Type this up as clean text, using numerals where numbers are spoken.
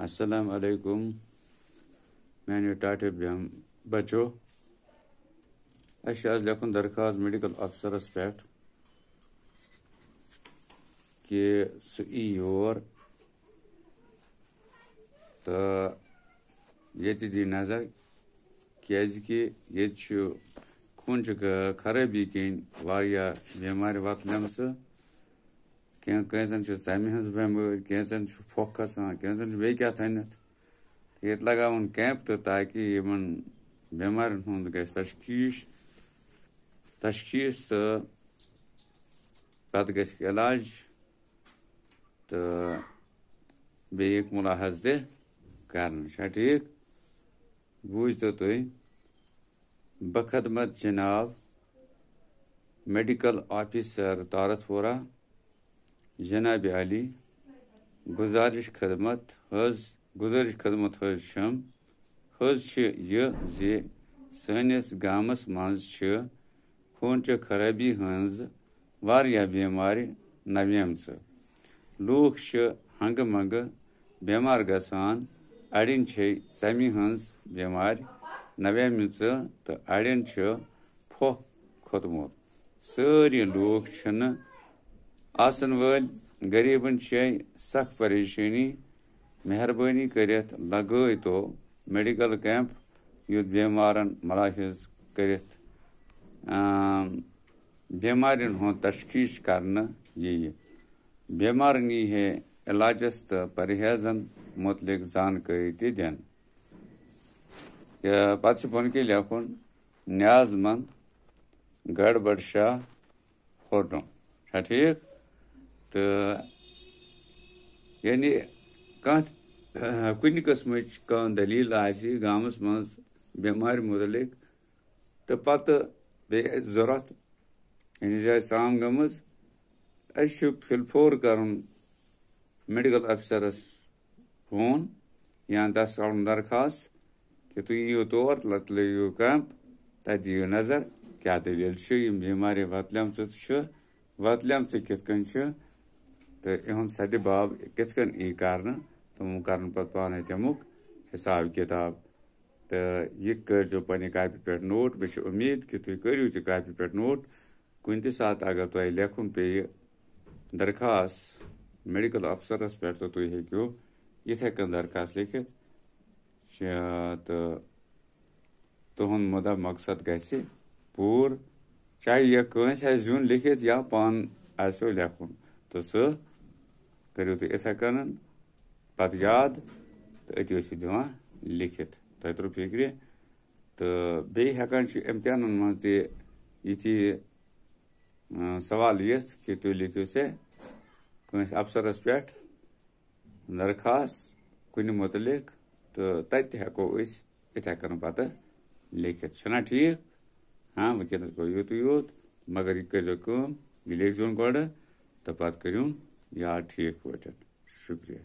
السلام علیکم میانیو ٹاٹے بچو آز لیکن درخواست میڈیکل افسرس پہ کہ سہ یور تو یہ دی نظر کیازکہ خون خرابی کن واریاہ بیمار وتلم کینٛژن چھِ ژمہِ ہٕنٛز بٮ۪مٲرۍ کینٛژن چھُ پھۄکھ کھسان کینٛژن چھُ بیٚیہِ کیٛاہ تھٲنِتھ ییٚتہِ لگاوُن کیمپ تہٕ تاکہِ یِمن بٮ۪مارٮ۪ن ہُنٛد گژھِ تشخیٖص تہٕ پتہٕ گژھِ علاج تہٕ بیٚیہِ یِکھ مُلاحظ تہِ کرنہٕ چھا ٹھیٖک بوٗزتو تُہۍ بخدمت جناب میڈیکل آفیسر تارتھ پورہ جناب علی گزارش خدمت حظ چھِ یہِ زِ سٲنِس گامس منٛز چھِ خوٗنچہِ خرٲبی ہٕنٛز واریاہ بیمارِ نویمژٕ لوٗکھ چھِ ہنگہٕ منگہٕ بٮ۪مار گژھان اڑٮ۪ن چھے ژمہِ ہٕنٛز بیمارِ نویمژٕ تہٕ اڑٮ۪ن چھُ پھۄکھ کھوٚتمُت سٲری لوٗکھ چھِنہٕ آسن وٲلۍ غریٖبن چھے سخ پریشٲنی مہربٲنی کٔرِتھ لگٲوتو میڈیکل کیمپ یُتھ بیمارن ملاحظ کٔرِتھ بیمارٮ۪ن ہُنٛد تشخیٖص کرنہٕ یِیہِ بیمارن یی ہے علاجس تہٕ پرہیزن متعلق زانکٲری تہِ دِنہٕ پتہٕ چھُ بۄن کِنۍ لیکھُن نیاز مند گڑبڑ شاہ ہوٹم چھا ٹھیٖک تہٕ یعنی کُنہِ قٕسمٕچ کانٛہہ دٔلیٖل آسہِ گامس منٛز بٮ۪مارِ مُتعلق تہٕ پتہٕ بیٚیہِ اَسہِ ضوٚرتھ یعنی جایہِ سام گٔمٕژ اَسہِ چھُ فِلفور کرُن میڈیکل افسرس فون یا تس کرُن درخواست کہ تُہۍ یِیِو تور تتہِ لٲگِو کیمپ تتہِ دِیِو نظر کیٛاہ دٔلیٖل چھِ یِم بیمارِ وتلیمژٕ کِتھ کٔنۍ چھِ تہٕ یِہُنٛد سدِباب کِتھ کٔنۍ یی کرنہٕ تِم کرن پتہٕ پانے تمیُک حساب کِتاب تہٕ یہِ کٔرۍزیو پننہِ کاپی پٮ۪ٹھ نوٹ مےٚ چھِ اُمید کہِ تُہۍ کٔرِو تہِ کاپی پٮ۪ٹھ نوٹ کُنہِ تہِ ساتہٕ اگر تۄہہِ لیکھُن پیٚیہِ درخواست میڈیکل افسرس پٮ۪ٹھ تہٕ تُہۍ ہیٚکِو یِتھے کٔنۍ درخواست لیکھِتھ تہٕ تُہُنٛد مُدا مقصد گژھِ پوٗرٕ چاہے یہِ کٲنٛسہِ آسہِ زیُن لیکھِتھ یا پانہٕ آسیو لیکھُن تہٕ سُہ کٔرِو تُہۍ یِتھے کٔنۍ پتہٕ یاد تہٕ أتی ٲسِو دِوان لیکھِتھ تۄہہِ ترٛوو فِکرِ تہٕ بیٚیہِ ہٮ۪کان چھُ امتحانن منٛز تہِ یِتھی سوال یِتھ کہِ تُہۍ لیکھِو سا کٲنٛسہِ افسرس پٮ۪ٹھ درخواست کُنہِ مُتعلق تہٕ تتہِ تہِ ہٮ۪کو أسۍ یِتھے کٔنۍ پتہٕ لیکھِتھ چھُنہ ٹھیٖک وٕنکیٚنس گوٚو یُتُے یوت مگر یہِ کٔرۍزیو کٲم یہِ لیکھزیون گۄڈٕ تہٕ پتہٕ کٔرِوُن یاد ٹھیٖک پٲٹھۍ شُکریہ